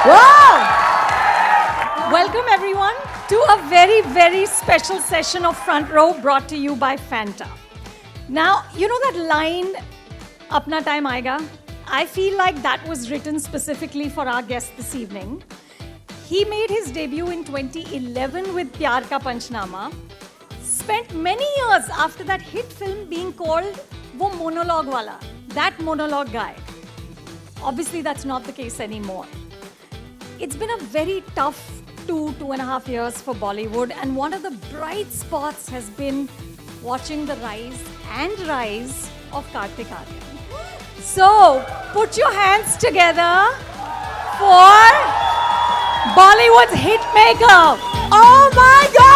Wow! Welcome everyone to a very, very special session of Front Row brought to you by Fanta. Now, you know that line, Apna time aayega? I feel like that was written specifically for our guest this evening. He made his debut in 2011 with Pyar Ka Panchnama. Spent many years after that hit film being called wo monologue wala, that monologue guy. Obviously, that's not the case anymore. It's been a very tough 2.5 years for Bollywood, and one of the bright spots has been watching the rise of Kartik Aaryan. So, put your hands together for Bollywood's hitmaker. Oh my God!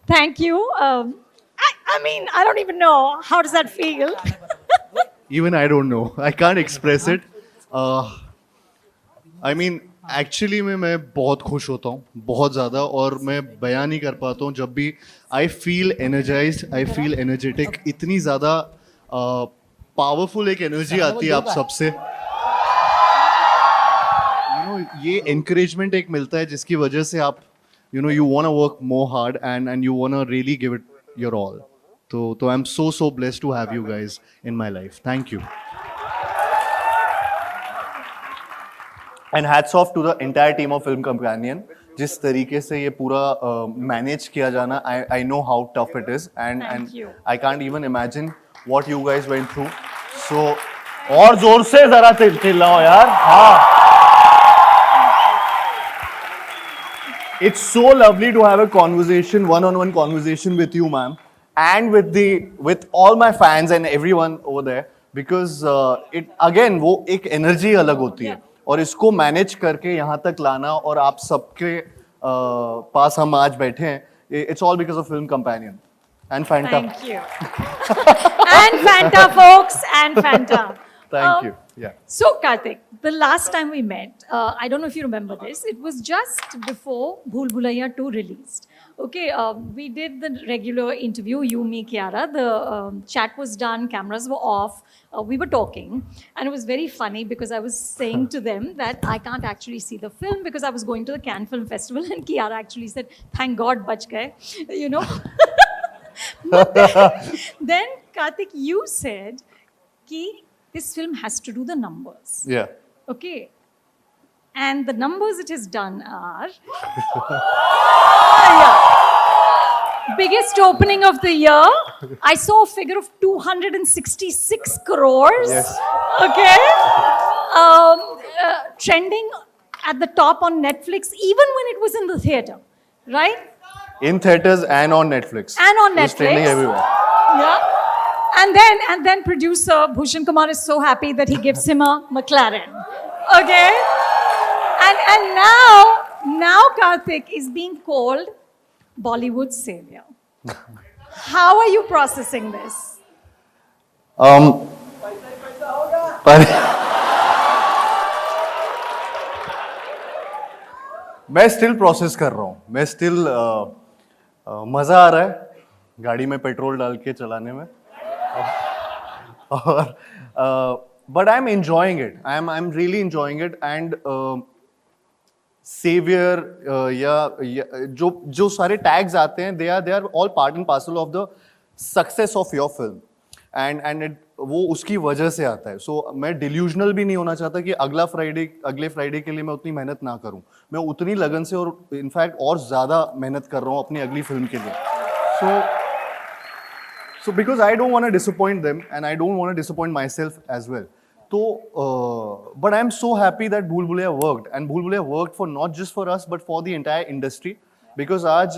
Thank you. I mean, I don't even know. How does that feel? Even I don't know. I can't express it. I mean, actually मैं बहुत खुश होता हूँ, बहुत ज़्यादा, और मैं बयान नहीं कर पाता हूँ जब भी I feel energized, I feel energetic. इतनी ज़्यादा powerful एक energy आती है आप सबसे. ये encouragement एक मिलता है जिसकी वजह से आप you want to work more hard and you want to really give it your all. So I'm so blessed to have you guys in my life. Thank you. And hats off to the entire team of Film Companion. जिस तरीके से ये पूरा manage किया जाना, I know how tough it is, and I can't even imagine what you guys went through. So और जोर से जरा चिल्लाओ यार. हाँ. It's so lovely to have a conversation, one-on-one conversation with you, ma'am, and with all my fans and everyone over there, because it again वो एक energy अलग होती है, और इसको manage करके यहाँ तक लाना, और आप सबके पास हम आज बैठे हैं, it's all because of Film Companion and Fanta. Thank you. And Fanta, folks, and Fanta. Thank you. Yeah. So, Kartik, the last time we met, I don't know if you remember this, it was just before Bhool Bhulaiyaa 2 released. Okay, we did the regular interview, you, me, Kiara. The chat was done, cameras were off, we were talking, and it was very funny because I was saying to them that I can't actually see the film because I was going to the Cannes Film Festival, and Kiara actually said, "Thank God, bach gaye," you know. But then, Kartik, you said, ki this film has to do the numbers. Yeah. Okay. And the numbers it has done are... Biggest opening of the year. I saw a figure of 266 crores. Yes. Okay. Trending at the top on Netflix, even when it was in the theater. Right? In theaters and on Netflix. And on Netflix. It's trending everywhere. Yeah. And then producer Bhushan Kumar is so happy that he gives him a McLaren. Okay? And now Kartik is being called Bollywood's savior. How are you processing this? मैं still process कर रहा हूँ. मैं still मजा आ रहा है गाड़ी में पेट्रोल डाल के चलाने में. But I'm enjoying it. I'm really enjoying it. And savior या जो सारे tags आते हैं, they are all part and parcel of the success of your film. And वो उसकी वजह से आता है. So मैं delusional भी नहीं होना चाहता कि अगले फ्राइडे के लिए मैं उतनी मेहनत ना करूं. मैं उतनी लगन से और इनफैक्ट और ज़्यादा मेहनत कर रहा हूँ अपनी अगली फिल्म के लिए. So because I don't want to disappoint them and I don't want to disappoint myself as well. So, but I'm so happy that Bhool Bhulaiyaa worked, and Bhool Bhulaiyaa worked for not just for us but for the entire industry. Because आज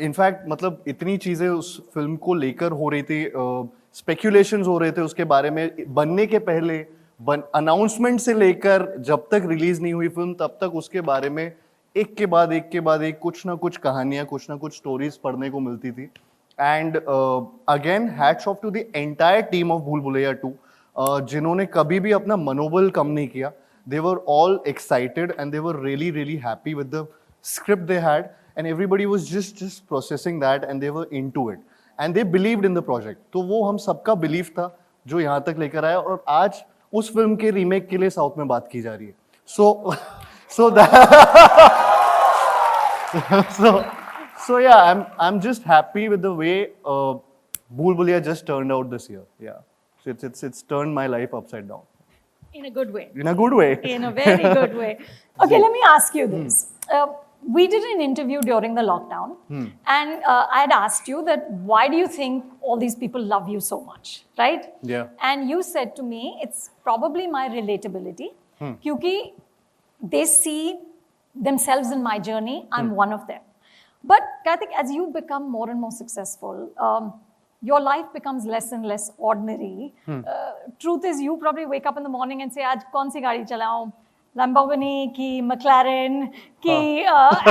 in fact मतलब इतनी चीज़ें उस film को लेकर हो रही थी, स्पेक्यूलेशंस हो रहे थे उसके बारे में बनने के पहले, अनाउंसमेंट से लेकर जब तक रिलीज नहीं हुई फिल्म तब तक उसके बारे में एक के बाद एक के बाद एक कुछ ना कुछ कहानियां, कुछ ना कुछ स्टोरीज पढ़ने को मिलती थी. And again hats off to the entire team of Bhool Bhulaiyaa 2, जिन्होंने कभी भी अपना मनोबल कम नहीं किया. They were all excited and they were really, really happy with the script they had, and everybody was just processing that and they were into it and they believed in the project. तो वो हम सबका belief था जो यहाँ तक लेकर आया, और आज उस फिल्म के रीमेक के लिए साउथ में बात की जा रही है. So that so yeah, I'm just happy with the way Bhool Bhulaiyaa just turned out this year. Yeah, so it's turned my life upside down. In a good way. In a good way. In a very good way. Okay, let me ask you this. We did an interview during the lockdown, and I had asked you that why do you think all these people love you so much, right? Yeah. And you said to me, it's probably my relatability, क्योंकि they see themselves in my journey. I'm one of them. But Kartik, as you become more and more successful, your life becomes less and less ordinary. Truth is, you probably wake up in the morning and say, "Aaj kaun si gaadi chalaun? Lamborghini ki, McLaren ki,"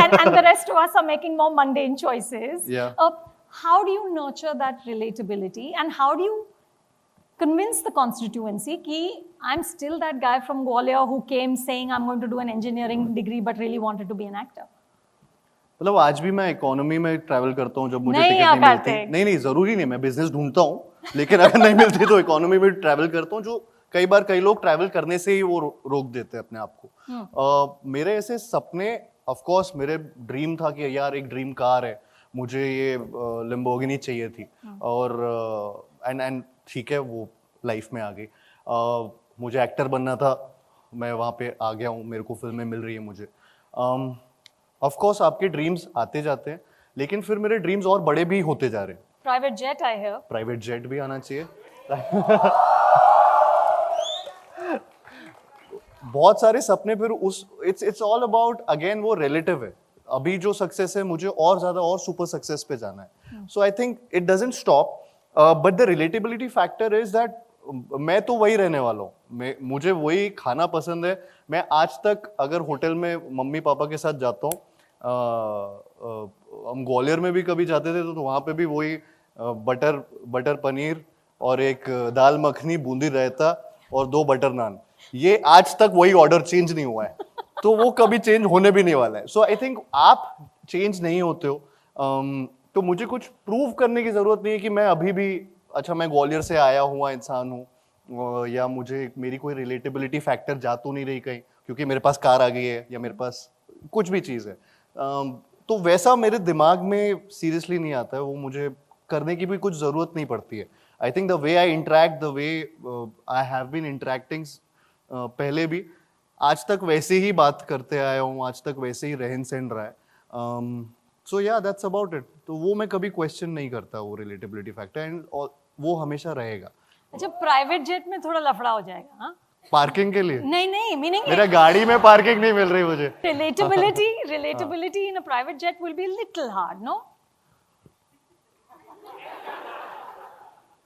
and the rest of us are making more mundane choices. Yeah. How do you nurture that relatability, and how do you convince the constituency ki I'm still that guy from Gwalior who came saying I'm going to do an engineering degree but really wanted to be an actor? मतलब आज भी मैं economy में travel करता हूँ जब मुझे नहीं टिकट नहीं मिलती. करते. नहीं, जरूरी नहीं, मैं बिजनेस ढूंढता हूँ, लेकिन अगर नहीं मिलती तो इकोनॉमी में ट्रैवल करता हूँ, जो कई बार कई लोग ट्रैवल करने से ही वो रोक देते हैं अपने आप को. मेरे ऐसे सपने, ऑफ कोर्स मेरे ड्रीम था कि यार एक ड्रीम कार है, मुझे ये लैम्बोर्गिनी चाहिए थी, और एंड ठीक है वो लाइफ में आ गई. मुझे एक्टर बनना था, मैं वहाँ पे आ गया हूँ, मेरे को फिल्में मिल रही है मुझे. ऑफ कोर्स आपके ड्रीम्स आते जाते हैं, लेकिन फिर मेरे ड्रीम्स और बड़े भी होते जा रहे हैं. Private jet I hear. Private jet भी आना चाहिए. बहुत सारे सपने फिर उस इट्स ऑल अबाउट, अगेन वो रिलेटिव है. अभी जो सक्सेस है मुझे और ज्यादा और सुपर सक्सेस पे जाना है. So I think it doesn't stop, but the relatability factor is that मैं तो वही रहने वाला हूँ, मुझे वही खाना पसंद है. मैं आज तक अगर होटल में मम्मी पापा के साथ जाता हूँ, हम ग्वालियर में भी कभी जाते थे तो वहाँ पे भी वही बटर पनीर और एक दाल मखनी, बूंदी रायता और 2 बटर नान, ये आज तक वही ऑर्डर चेंज नहीं हुआ है, तो वो कभी चेंज होने भी नहीं वाला है. सो आई थिंक आप चेंज नहीं होते हो, तो मुझे कुछ प्रूव करने की जरूरत नहीं है कि मैं अभी भी, अच्छा मैं ग्वालियर से आया हुआ इंसान हूँ, या मुझे मेरी कोई रिलेटेबिलिटी फैक्टर जा तो नहीं रही कहीं क्योंकि मेरे पास कार आ गई है या मेरे पास कुछ भी चीज़ है. तो वैसा मेरे दिमाग में सीरियसली नहीं आता है, वो मुझे करने की भी कुछ ज़रूरत नहीं पड़ती है. I think the way I interact, the way I have been interacting पहले भी, आज तक वैसे ही बात करते आया हूँ, आज तक वैसे ही रहन सहन रहा है. सो या दैट्स अबाउट इट. तो वो मैं कभी क्वेश्चन नहीं करता वो रिलेटेबिलिटी फैक्टर, एंड वो हमेशा रहेगा. अच्छा, प्राइवेट जेट में थोड़ा लफड़ा हो जाएगा. हाँ, पार्किंग के लिए नहीं मीनिंग मेरा गाड़ी में पार्किंग नहीं मिल रही मुझे. relatability in a private jet will be a little hard, no?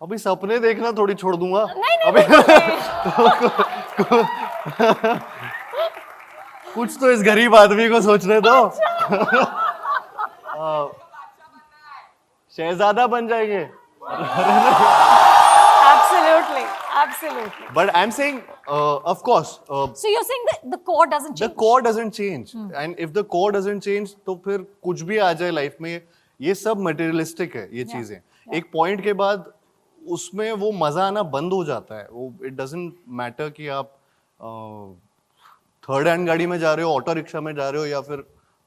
अभी सपने देखना थोड़ी छोड़ दूंगा. नहीं. कुछ तो इस गरीब आदमी को सोचने दो. शहजादा बन जाएंगे. Absolutely. But I'm saying, of course. So you're saying that the core doesn't change. The core doesn't change, and if the core doesn't change, तो फिर कुछ भी आ जाए लाइफ में, ये सब मटेरियलिस्टिक है ये चीजें. एक पॉइंट के बाद उसमें वो मजा आना बंद हो जाता है. वो इट डजंट मैटर कि आप थर्ड हैंड गाड़ी में जा रहे हो, ऑटो रिक्शा में जा रहे हो, या फिर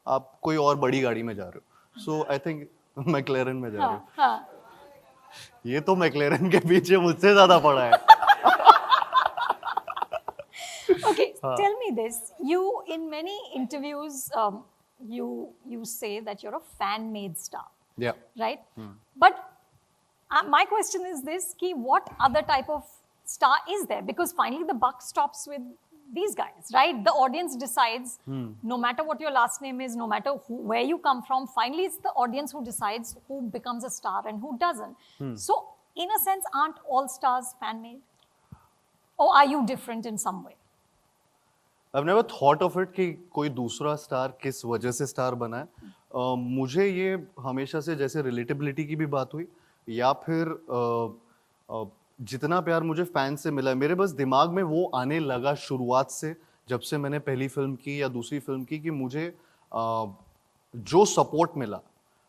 आप कोई और बड़ी गाड़ी में जा रहे हो. सो आई थिंक मैक्लेरन में जा रहे हो. ये तो मैक्लेरन के पीछे मुझसे ज्यादा पड़ा है. Okay, tell me this. You, in many interviews, you say that you're a fan-made star. Yeah. Right? But my question is this, ki what other type of star is there? Because finally the buck stops with these guys, right? The audience decides, no matter what your last name is, no matter where you come from, finally it's the audience who decides who becomes a star and who doesn't. So, in a sense, aren't all stars fan-made? Or are you different in some way? I've never thought of it कि कोई दूसरा star किस वजह से star बना है. मुझे ये हमेशा से जैसे रिलेटेबिलिटी की भी बात हुई या फिर जितना प्यार मुझे फैन से मिला है, मेरे बस दिमाग में वो आने लगा शुरुआत से, जब से मैंने पहली फिल्म की या दूसरी फिल्म की, कि मुझे जो सपोर्ट मिला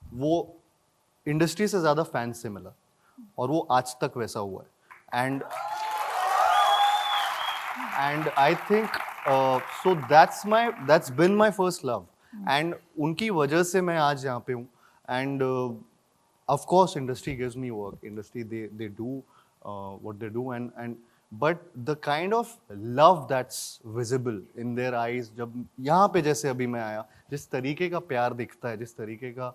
वो इंडस्ट्री से ज़्यादा फैंस से मिला और वो आज तक वैसा हुआ है. And I think so that's been my first love. And उनकी वजह से मैं आज यहाँ पे हूँ. And of course industry gives me work. Industry they do what they do, and but the kind of love that's visible in their eyes, जब यहाँ पे जैसे अभी मैं आया, जिस तरीके का प्यार दिखता है, जिस तरीके का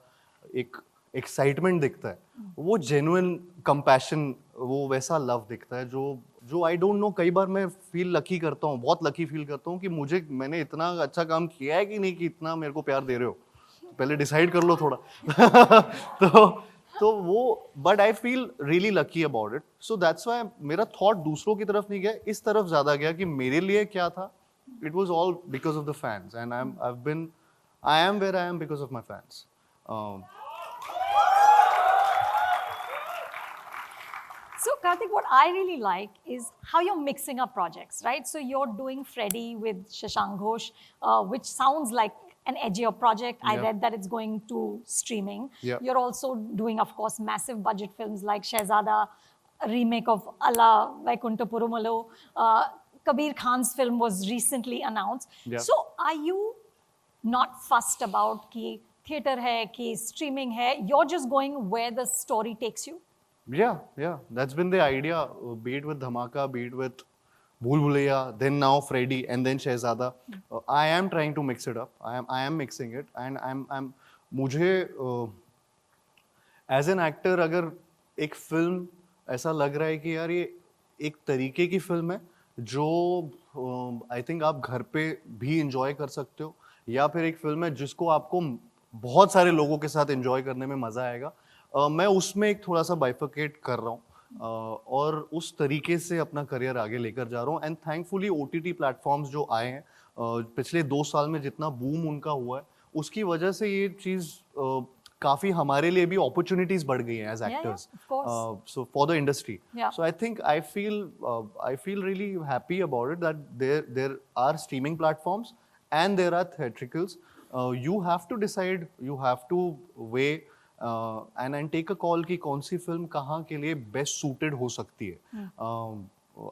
एक एक्साइटमेंट दिखता है, वो जेन्युइन कंपैशन, वो वैसा लव दिखता है जो आई डोंट नो, कई बार मैं फील लकी करता हूँ, बहुत लकी फील करता हूँ कि मैंने इतना अच्छा काम किया है कि नहीं कि इतना मेरे को प्यार दे रहे हो. पहले डिसाइड कर लो थोड़ा. तो वो, but I feel really lucky about it. So that's why मेरा थॉट दूसरों की तरफ नहीं गया, इस तरफ ज्यादा गया कि मेरे लिए क्या था. It was all because of the fans, and I am where I am because of my fans. So, Kartik, what I really like is how you're mixing up projects, right? So, you're doing Freddy with Shashank Ghosh, which sounds like an edgier project. I read that it's going to streaming. Yeah. You're also doing, of course, massive budget films like Shehzada, a remake of Allah, Vaikunta Purumalo. Kabir Khan's film was recently announced. Yeah. So, are you not fussed about ki theater hai, ki streaming hai? You're just going where the story takes you? Yeah, that's been the idea, be it with Dhamaka, be it with Bhool Bhulaiyaa, then now Freddy, and then Shehzada. I am trying to mix it up. I am mixing it, and I'm मुझे as an actor अगर एक film ऐसा लग रहा है कि यार ये एक तरीके की फिल्म है जो आई थिंक आप घर पे भी इंजॉय कर सकते हो, या फिर एक फिल्म है जिसको आपको बहुत सारे लोगों के साथ इंजॉय करने में मजा आएगा, मैं उसमें एक थोड़ा सा बाइफरकेट कर रहा हूँ और उस तरीके से अपना करियर आगे लेकर जा रहा हूँ. एंड थैंकफुली OTT प्लेटफॉर्म्स जो आए हैं पिछले 2 साल में, जितना बूम उनका हुआ है, उसकी वजह से ये चीज़ काफ़ी हमारे लिए भी अपॉर्चुनिटीज बढ़ गई हैं as actors, so for the industry. So I think I feel really happy about it that there are streaming platforms and there are theatricals. You have to decide, you have to weigh and take a call कि कौन सी film कहाँ के लिए best suited हो सकती है.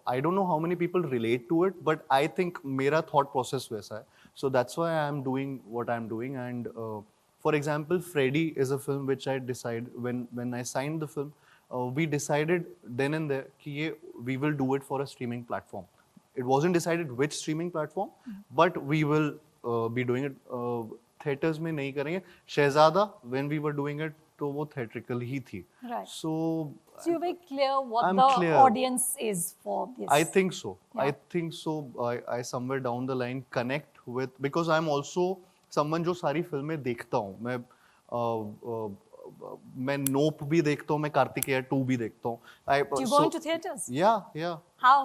I don't know how many people relate to it, but I think मेरा thought process वैसा है. So that's why I am doing what I am doing. And for example Freddy is a film which I decide when I signed the film, we decided then and there कि ये we will do it for a streaming platform. It wasn't decided which streaming platform, but we will be doing it. Theatres में नहीं करेंगे. शहजादा when we were doing it तो वो theatrical ही थी. Right. So you're very clear what I'm the clear. audience is for this. I think so. Yeah. I think so. I somewhere down the line connect with, because I'm also someone जो सारी फिल्में देखता हूँ. मैं नोप भी देखता हूँ, मैं कार्तिक आर्यन 2 भी देखता हूँ. Do you go into theaters? Yeah. How?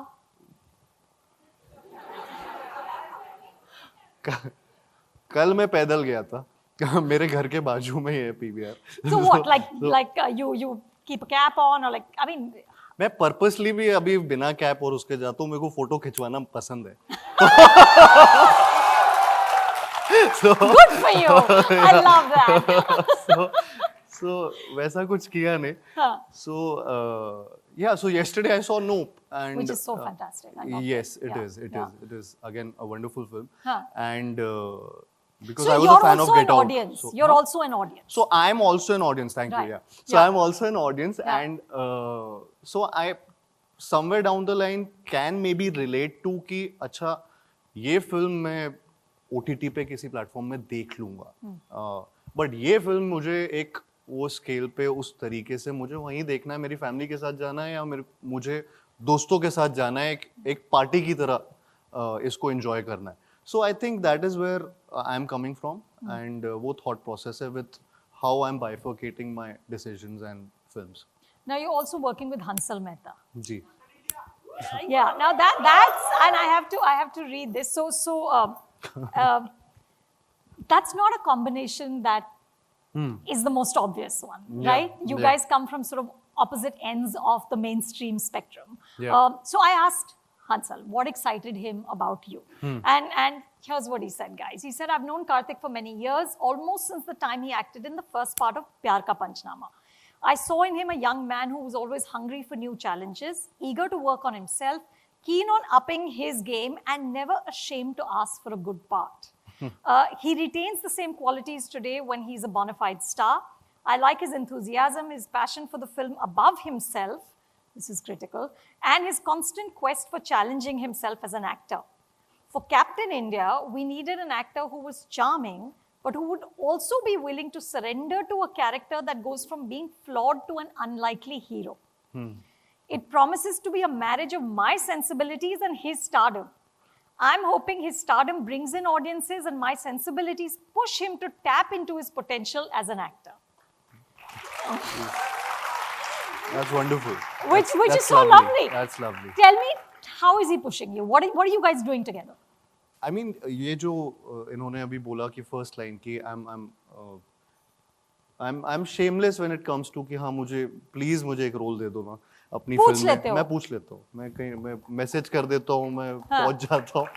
कल मैं पैदल गया था. मेरे घर के बाजू में ही है PVR. So what? Like you keep a cap on, or like, I mean. मैं पर्पसली भी अभी बिना कैप और उसके जाता हूँ. मेरे को फोटो खिंचवाना पसंद है. Good for you. I love that. so वैसा कुछ किया नहीं. So yesterday I saw Nope, and which is so fantastic. I love yes, it. It is again a wonderful film. And because so I was a fan of Get Out. Audience. So you're also an audience. So I'm also an audience. Thank you. Yeah. So I'm also an audience, and so I somewhere down the line can maybe relate to कि अच्छा ये film मैं OTT पे किसी platform में देख लूंगा, but ये फिल्म मुझे एक वो स्केल पे उस तरीके से मुझे वहीं देखना है, मेरी फैमिली के साथ जाना है या मुझे दोस्तों के साथ जाना है, एक पार्टी की तरह इसको एंजॉय करना है. So I think that is where I am coming from, and वो थॉट प्रोसेस है with how I am bifurcating my decisions and films. Now you're also working with Hansal Mehta. जी. Yeah. Now that's and I have to read this. Uh, that's not a combination that is the most obvious one, right? You guys come from sort of opposite ends of the mainstream spectrum. So I asked Hansal what excited him about you, and here's what he said, guys. He said, "I've known Kartik for many years, almost since the time he acted in the first part of Pyar Ka Panchnama. I saw in him a young man who was always hungry for new challenges, eager to work on himself, keen on upping his game, and never ashamed to ask for a good part. He retains the same qualities today when he's a bona fide star. I like his enthusiasm, his passion for the film above himself, this is critical, and his constant quest for challenging himself as an actor. For Captain India, we needed an actor who was charming, but who would also be willing to surrender to a character that goes from being flawed to an unlikely hero. It promises to be a marriage of my sensibilities and his stardom. I'm hoping his stardom brings in audiences and my sensibilities push him to tap into his potential as an actor." That's wonderful. Which That's is so lovely. That's lovely. Tell me, how is he pushing you? What are you guys doing together? I mean, ये जो इन्होंने अभी बोला कि first line की I'm shameless when it comes to कि हाँ please मुझे एक role दे दो ना अपनी फिल्म में. मैं पूछ लेता हूँ. मैं मैसेज कर देता हूँ. मैं पहुँच जाता हूँ.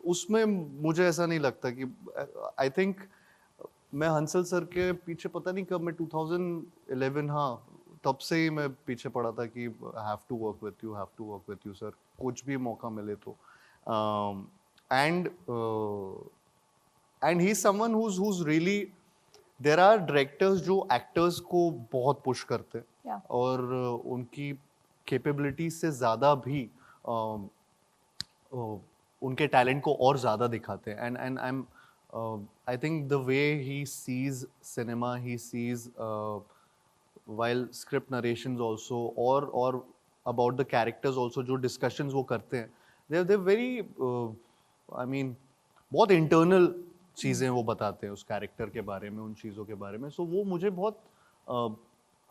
उसमें मुझे ऐसा नहीं लगता कि I think मैं हंसल सर के पीछे पता नहीं कब मैं 2011 हाँ तब से ही मैं पीछे पड़ा था कि have to work with you sir. कुछ भी मौका मिले तो. And he's someone who's really, there are directors जो actors को बहुत push करते हैं और उनकी capabilities से ज़्यादा भी उनके talent को और ज़्यादा दिखाते हैं. And I think the way he sees cinema, he sees while script narrations also or about the characters also जो discussions वो करते हैं, they're very I mean बहुत internal चीज़ें वो बताते हैं उस कैरेक्टर के बारे में, उन चीज़ों के बारे में. सो वो मुझे बहुत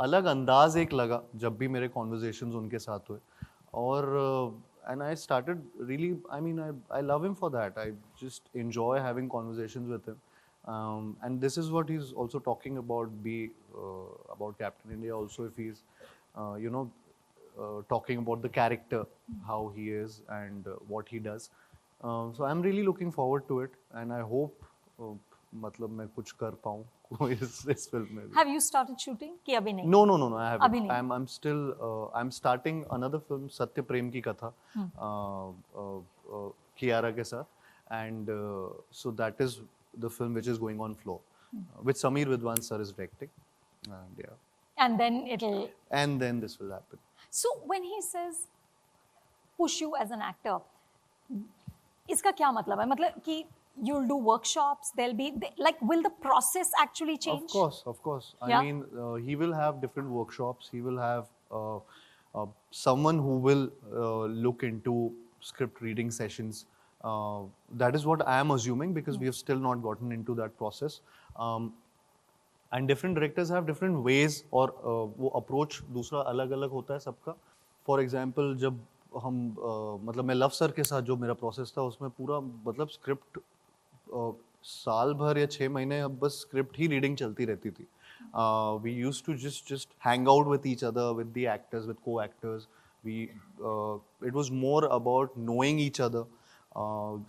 अलग अंदाज एक लगा जब भी मेरे कॉन्वर्जेशंस उनके साथ हुए. और and I started really, I mean, I love him for that. I just enjoy having conversations with him. And this is what he's also talking about, about Captain India also, if he's, talking about the character, how he is and what he does. So I'm really looking forward to it, and I hope मतलब मैं कुछ कर पाऊँ इस film में. Have you started shooting? कि अभी नहीं? No, I haven't. I'm still I'm starting another film, सत्य प्रेम की कथा, कियारा के साथ, and so that is the film which is going on floor, which Sameer Vidwan sir is directing, and yeah. And then this will happen. So when he says push you as an actor, इसका क्या मतलब है? मतलब कि you'll do workshops, will the process actually change? Of course. I mean, he will have different workshops. He will have someone who will look into script reading sessions. That is what I am assuming, because we have still not gotten into that process. And different directors have different ways, और वो approach दूसरा अलग-अलग होता है सबका. For example, जब हम मतलब मैं लव सर के साथ जो मेरा प्रोसेस था उसमें पूरा मतलब स्क्रिप्ट साल भर या 6 महीने अब बस स्क्रिप्ट ही रीडिंग चलती रहती थी. We used to just hang out with each other, with the actors, with co actors. We it was more about knowing each other,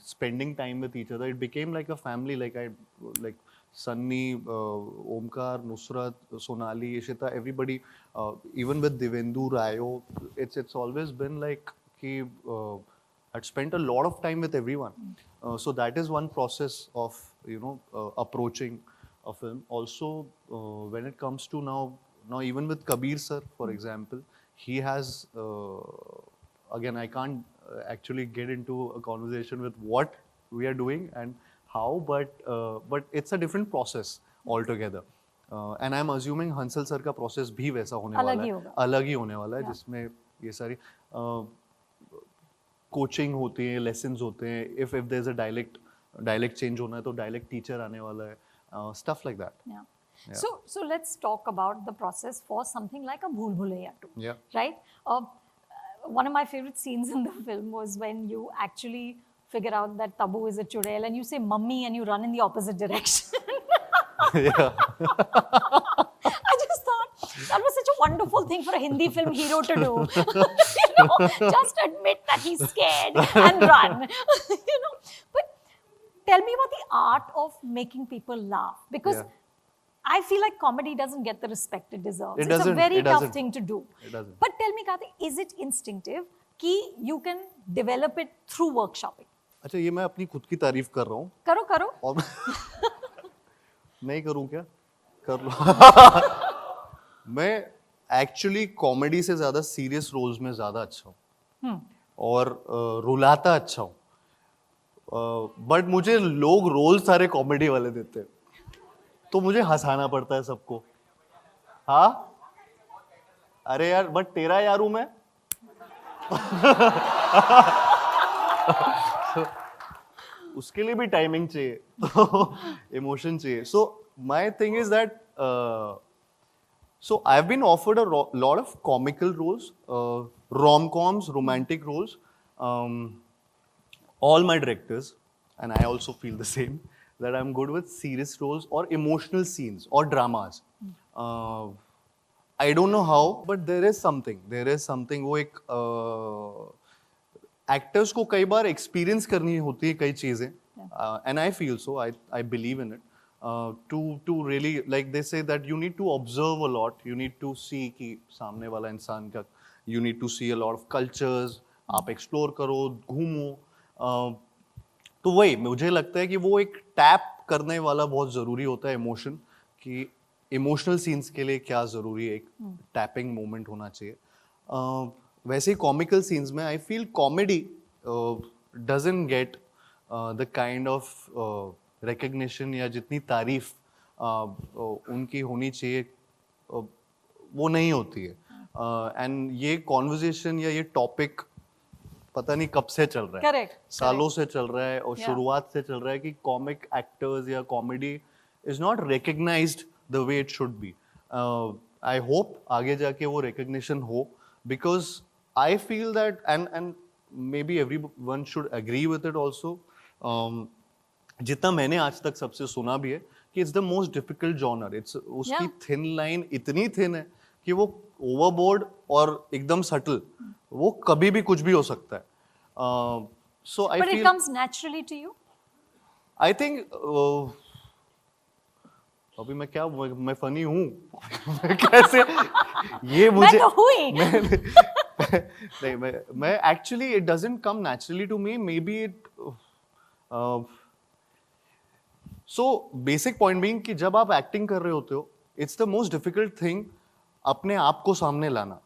spending time with each other. It became like a family, like Sunny, Omkar, Nusrat, Sonali, Ishita, everybody, even with Divendu, Rayo, it's always been like I'd spent a lot of time with everyone. So that is one process of approaching a film. Also, when it comes to now even with Kabir sir, for example, he has again, I can't actually get into a conversation with what we are doing and how, but it's a different process altogether. And I'm assuming Hansal sir का process भी वैसा होने वाला है, अलग ही होने वाला है, जिसमें ये सारी coaching होती है, lessons होते हैं. If there's a dialect change होना है तो dialect teacher आने वाला है, stuff like that. Yeah. So let's talk about the process for something like a Bhool Bhulaiyaa too. Yeah. Right? One of my favorite scenes in the film was when you actually figure out that Tabu is a churel and you say mummy and you run in the opposite direction. Yeah. I just thought that was such a wonderful thing for a Hindi film hero to do. You know, just admit that he's scared and run. You know, but tell me about the art of making people laugh, because I feel like comedy doesn't get the respect it deserves. It's a very tough thing to do. It doesn't. But tell me, Kartik, is it instinctive कि you can develop it through workshopping? अच्छा, ये मैं अपनी खुद की तारीफ कर रहा हूँ. करो करो. और नहीं करूँ क्या? कर लो. मैं एक्चुअली कॉमेडी से ज्यादा सीरियस रोल्स में ज्यादा अच्छा हूँ और रुलाता अच्छा हूँ. बट मुझे लोग रोल सारे कॉमेडी वाले देते हैं, तो मुझे हंसाना पड़ता है सबको. हाँ, अरे यार, बट तेरा यार हूं मैं. उसके लिए भी टाइमिंग चाहिए, तो इमोशन चाहिए. So my thing is that so I've been offered a lot of comical roles, rom-coms, romantic roles. All my directors, and I also feel the same, that I'm good with serious roles or emotional scenes or dramas. I don't know how, but there is something. वो एक actors को कई बार experience करनी होती है कई चीजें, and I feel so. I believe in it. To really, like they say that you need to observe a lot. You need to see कि सामने वाला इंसान का. You need to see a lot of cultures. आप explore करो, घूमो. तो वही मुझे लगता है कि वो एक टैप करने वाला बहुत जरूरी होता है इमोशन, कि इमोशनल सीन्स के लिए क्या जरूरी है, एक टैपिंग मोमेंट होना चाहिए. वैसे ही कॉमिकल सीन्स में आई feel comedy doesn't get the kind of recognition या जितनी तारीफ उनकी होनी चाहिए वो नहीं होती है. एंड ये कॉन्वर्जेशन या ये टॉपिक पता नहीं कब से चल रहा है. Correct. सालों से चल रहा है और शुरुआत से चल रहा है कि कॉमिक एक्टर्स या comedy is not recognized the way it should be. I hope आगे जाके वो रिकग्निशन हो, because I feel that and maybe everyone should agree with it also. जितना मैंने आज तक सबसे सुना भी है कि it's the most difficult genre. It's उसकी थिन लाइन इतनी थिन है कि वो ओवरबोर्ड और एकदम सटल, वो कभी भी कुछ भी हो सकता है. So I But feel it comes naturally to you? I think अभी मैं क्या, मैं फनी हूँ कैसे ये मुझे मैं तो हुई. नहीं, मैं actually it doesn't come naturally to me. Maybe it so basic point being कि जब आप एक्टिंग कर रहे होते हो, it's the most difficult thing अपने आप को सामने लाना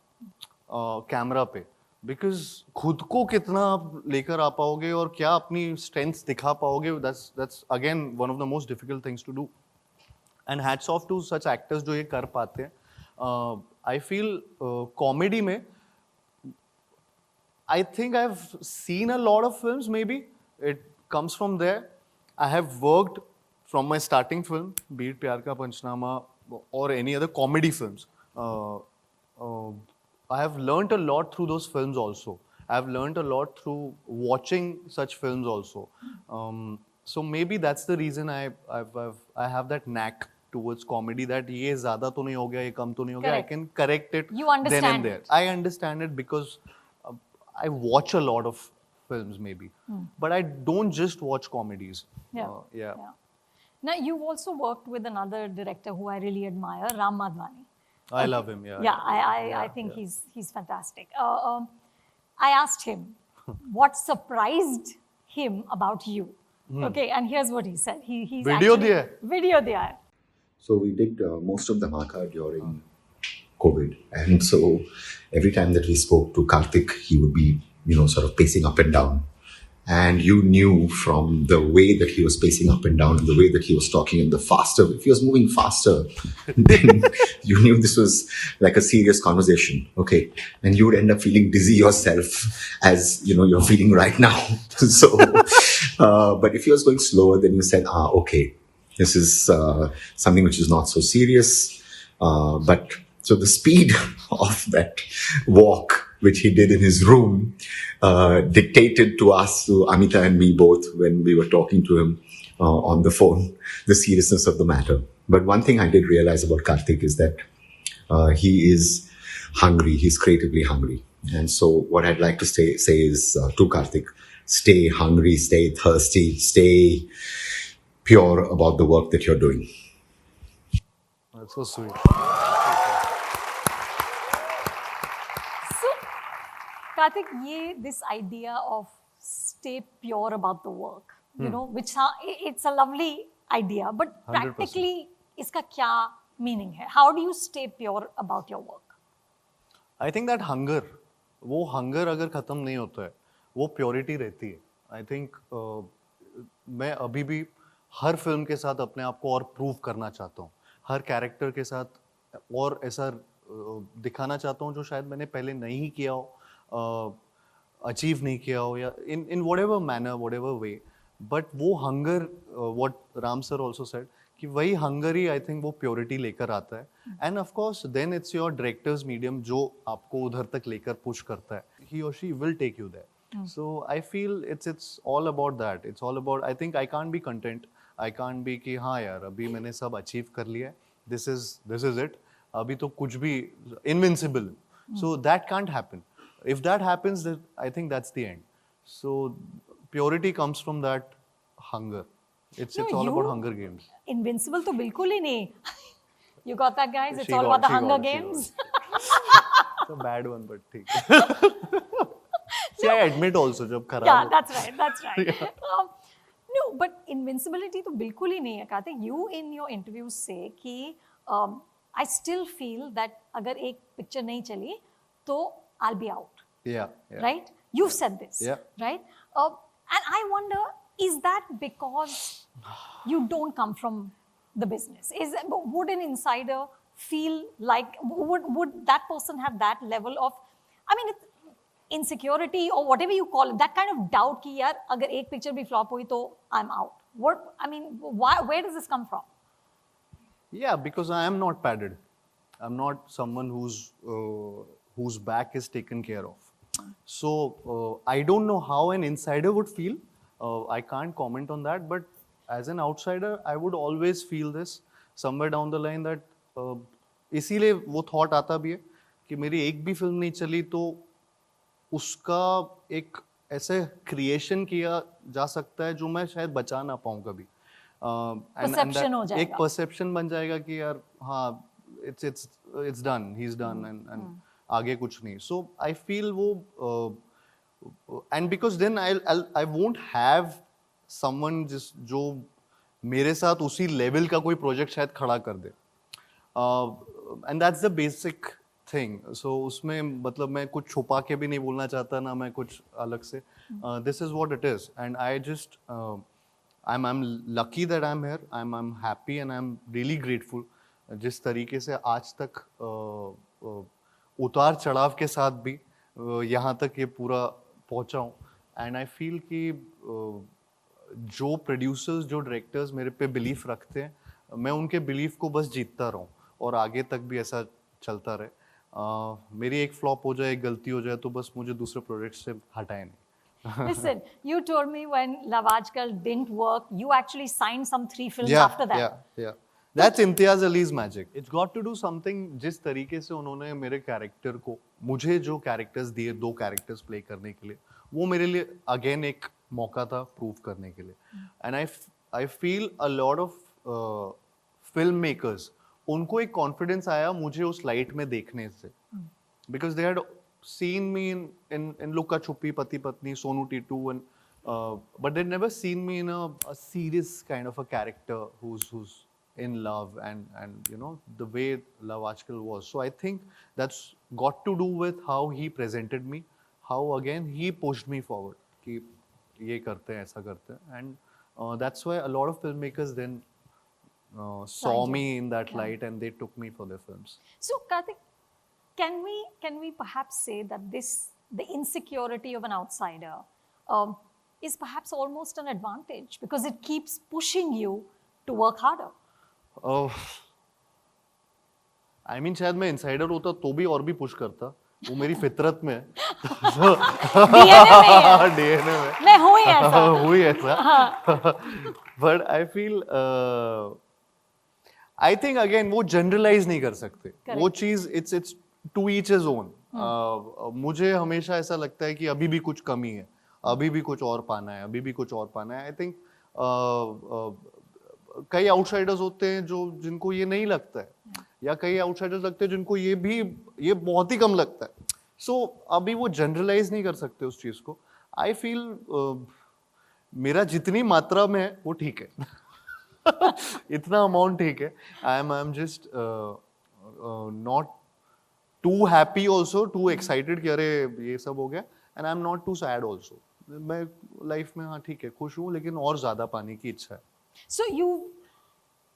कैमरा पे, बिकॉज खुद को कितना आप लेकर आ पाओगे और क्या अपनी स्ट्रेंथ्स दिखा पाओगे, that's again one of the most difficult things to do. And hats off to such actors जो ये कर पाते हैं. आई फील कॉमेडी में I think I've seen a lot of films, maybe. It comes from there. I have worked from my starting film, be it Pyar Ka Panchnama or any other comedy films. I have learnt a lot through those films also. I have learnt a lot through watching such films also. So maybe that's the reason I have that knack towards comedy, that ये ज़्यादा तो नहीं हो गया, ये कम तो नहीं हो गया. I can correct it You understand then and there. I understand it because I watch a lot of films maybe, but I don't just watch comedies. Yeah. Now you've also worked with another director who I really admire, Ram Madhvani. I love him. I think he's fantastic. I asked him what surprised him about you. Okay, and here's what he said. He's Video diya hai. So we did most of Dhamaka during COVID, and so every time that we spoke to Kartik, he would be, sort of pacing up and down. And you knew from the way that he was pacing up and down, and the way that he was talking, and if he was moving faster, then you knew this was like a serious conversation, okay? And you would end up feeling dizzy yourself, as you're feeling right now. So, but if he was going slower, then you said, okay. This is something which is not so serious. But so the speed of that walk, which he did in his room, dictated to us, to Amita and me both, when we were talking to him on the phone, the seriousness of the matter. But one thing I did realize about Kartik is that he is hungry. He's creatively hungry. And so what I'd like to say is to Kartik, stay hungry, stay thirsty, stay pure about the work that you're doing. That's so sweet. So, Kartik, this idea of stay pure about the work, you know, which it's a lovely idea, but 100%. practically, iska kya meaning hai? How do you stay pure about your work? I think that hunger, वो hunger अगर खत्म नहीं होता है, वो purity रहती है. I think मैं अभी भी हर फिल्म के साथ अपने आप को और प्रूव करना चाहता हूँ. हर कैरेक्टर के साथ और ऐसा दिखाना चाहता हूँ जो शायद मैंने पहले नहीं किया हो, अचीव नहीं किया हो, या in whatever manner, whatever way. But वो hunger, what Ram sir also said, कि वही hunger ही I think वो purity लेकर आता है. And of course then it's your director's medium जो आपको उधर तक लेकर push करता है. He or she will take you there. So I feel it's all about that. It's all about, I think I can't be content. I can't be कि हाँ यार अभी मैंने सब achieve कर लिया है. This is it. अभी तो कुछ भी invincible. So that can't happen. If that happens, then I think that's the end. So purity comes from that hunger. It's all about Hunger Games. Invincible तो बिल्कुल ही नहीं. You got that, guys? It's She all got- about the she Hunger got it, she Games. It's a bad one, but ठीक. See, I admit also जब खराब Yeah, हो- that's right. That's right. No, but invincibility तो बिल्कुल ही नहीं है, Kartik. You in your interviews say कि I still feel that अगर एक picture नहीं चली तो I'll be out. Yeah. Right? You've said this. Yeah. Right? And I wonder, is that because you don't come from the business? Would an insider feel like, would that person have that level of, I mean, it's insecurity or whatever you call it, that kind of doubt कि यार अगर एक picture भी flop हुई तो I'm out. What, I mean, where does this come from? Yeah, because I am not padded. I'm not someone whose back is taken care of. So I don't know how an insider would feel. I can't comment on that. But as an outsider, I would always feel this somewhere down the line that इसीलिए वो thought आता भी है कि मेरी एक भी film नहीं चली तो उसका एक ऐसे क्रिएशन किया जा सकता है जो मैं शायद बचा ना पाऊँ कभी. Perception हो जाएगा. एक परसेप्शन बन जाएगा कि यार हाँ it's done, he's done and आगे कुछ नहीं. So I feel वो and because then I won't have someone जो मेरे साथ उसी लेवल का कोई प्रोजेक्ट शायद खड़ा कर दे. And that's the basic thing. So उसमें मतलब मैं कुछ छुपा के भी नहीं बोलना चाहता ना मैं कुछ अलग से. This is what it is and I just I'm lucky that I'm here. I'm happy and I'm really grateful. जिस तरीके से आज तक उतार चढ़ाव के साथ भी यहाँ तक ये पूरा पहुँचा हूँ. And I feel कि जो प्रोड्यूसर्स जो डायरेक्टर्स मेरे पे बिलीफ रखते हैं मैं उनके बिलीफ को बस जीतता रहूँ और आगे तक भी ऐसा चलता रहे. मेरी एक फ्लॉप हो जाए एक गलती हो जाए तो बस मुझे दूसरे प्रोजेक्ट से हटाए नहीं. Listen, you told me when Love Aaj Kal didn't work, you actually signed some 3 films after that. Yeah. That's Imtiaz Ali's magic. It's got to do something जिस तरीके से उन्होंने मेरे कैरेक्टर को मुझे जो कैरेक्टर्स दिए 2 कैरेक्टर्स प्ले करने के लिए वो मेरे लिए अगेन एक मौका था प्रूव करने के लिए. And I feel a lot of film makers उनको एक कॉन्फिडेंस आया मुझे उस लाइट में देखने से because they had seen me in Lukka Chuppi, Pati Patni, Sonu T2 and but they'd never seen me in a serious kind of a character who's in love and you know the way Love Aaj Kal was. So I think that's got to do with how he presented me, how again he pushed me forward कि ये करते हैं ऐसा करते हैं and that's why a lot of filmmakers then saw me in that light and they took me for their films. So, Kartik, can we perhaps say that the insecurity of an outsider is perhaps almost an advantage because it keeps pushing you to work harder? I mean, शायद मैं insider होता तो भी और भी push करता, वो मेरी फितरत में है। DNA में है। DNA में मैं हूँ ही ऐसा। हूँ ही ऐसा। But I feel I think again वो generalize नहीं कर सकते। वो चीज it's to each his own. मुझे हमेशा ऐसा लगता है कि अभी भी कुछ कमी है, अभी भी कुछ और पाना है, अभी भी कुछ और पाना है। I think कई आउटसाइडर्स होते हैं जो जिनको ये नहीं लगता है, या कई आउटसाइडर्स लगते हैं जिनको ये बहुत ही कम लगता है। सो अभी वो जनरलाइज नहीं कर सकते उस चीज को। आई फील मेरा जितनी मात्रा में है वो ठीक है। इतना अमाउंट ठीक है। I am just not too happy also, too excited कि अरे ये सब हो गया, and I am not too sad also. मैं लाइफ में हाँ ठीक है खुश हूँ, लेकिन और ज्यादा पाने की इच्छा है। So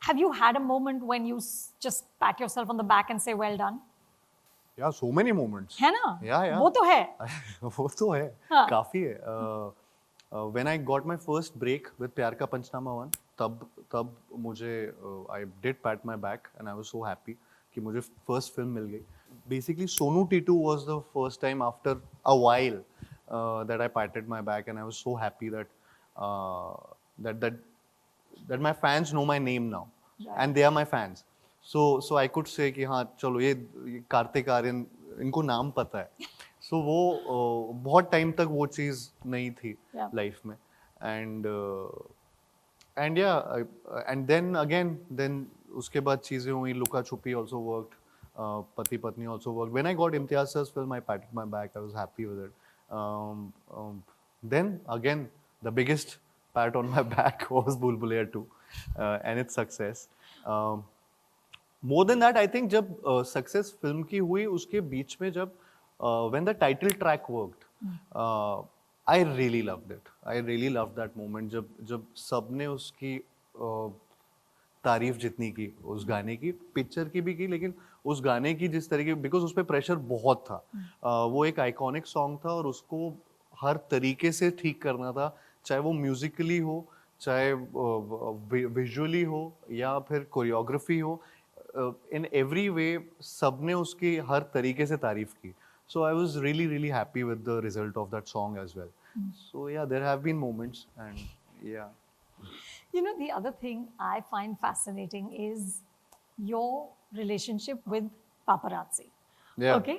have you had a moment when you just pat yourself on the back and say well done? Yeah, so many moments. है ना? Yeah. वो तो है। वो तो है, हाँ. काफी है। When I got my first break with प्यार का पंचनामा 1, तब मुझे I did pat my back and I was so happy कि मुझे first film मिल गई। Basically, Sonu T2 was the first time after a while that I patted my back, and I was so happy that my fans know my name now, right. And they are my fans. So I could say कि हाँ चलो ये कार्तिक आर्यन, इनको नाम पता है। So वो बहुत टाइम तक वो चीज़ नहीं थी लाइफ में, and yeah, and then उसके बाद चीज़ें हुई। लुका छुपी also worked, पति पत्नी also worked. When I got Imtiaz sir's film, I patted my back. I was happy with it. Then again, the biggest pat on my back was Bhool Bhulaiyaa 2 and its success. More than that, I think जब success film की हुई, उसके बीच में जब when the title track worked, I really loved it. I really loved that moment जब सबने उसकी तारीफ जितनी की उस गाने की, पिक्चर की भी की, लेकिन उस गाने की जिस तरीके, बिकॉज उस पर प्रेशर बहुत था। वो एक आइकॉनिक सॉन्ग था और उसको हर तरीके से ठीक करना था, चाहे वो म्यूजिकली हो, चाहे विजुअली हो, या फिर कोरियोग्राफी हो। इन एवरी वे सबने उसकी हर तरीके से तारीफ की। So I was really really happy with the result of that song as well. So yeah there have been moments and yeah You know, the other thing I find fascinating is your relationship with paparazzi. Yeah. Okay?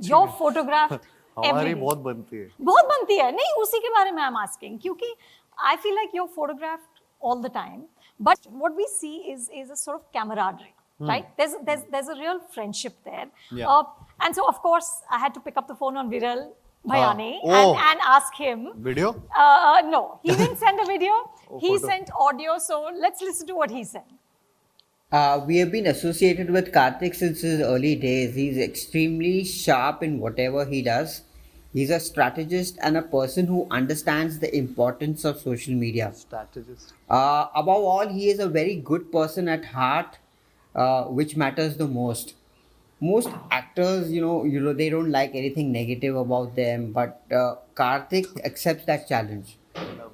You're photographed हमारी बहुत बनती है। बहुत बनती है। नहीं, उसी के बारे में I'm asking, क्योंकि I feel like you're photographed all the time, but what we see is a sort of camaraderie, right? There's a real friendship there. Yeah. And so of course I had to pick up the phone on Viral Bhayani and ask him. Video? No, he didn't send a video. He sent audio. So let's listen to what he said. We have been associated with Kartik since his early days. He's extremely sharp in whatever he does. He's a strategist and a person who understands the importance of social media. Strategist. Above all, he is a very good person at heart, which matters the most. Most actors, they don't like anything negative about them, but Kartik accepts that challenge.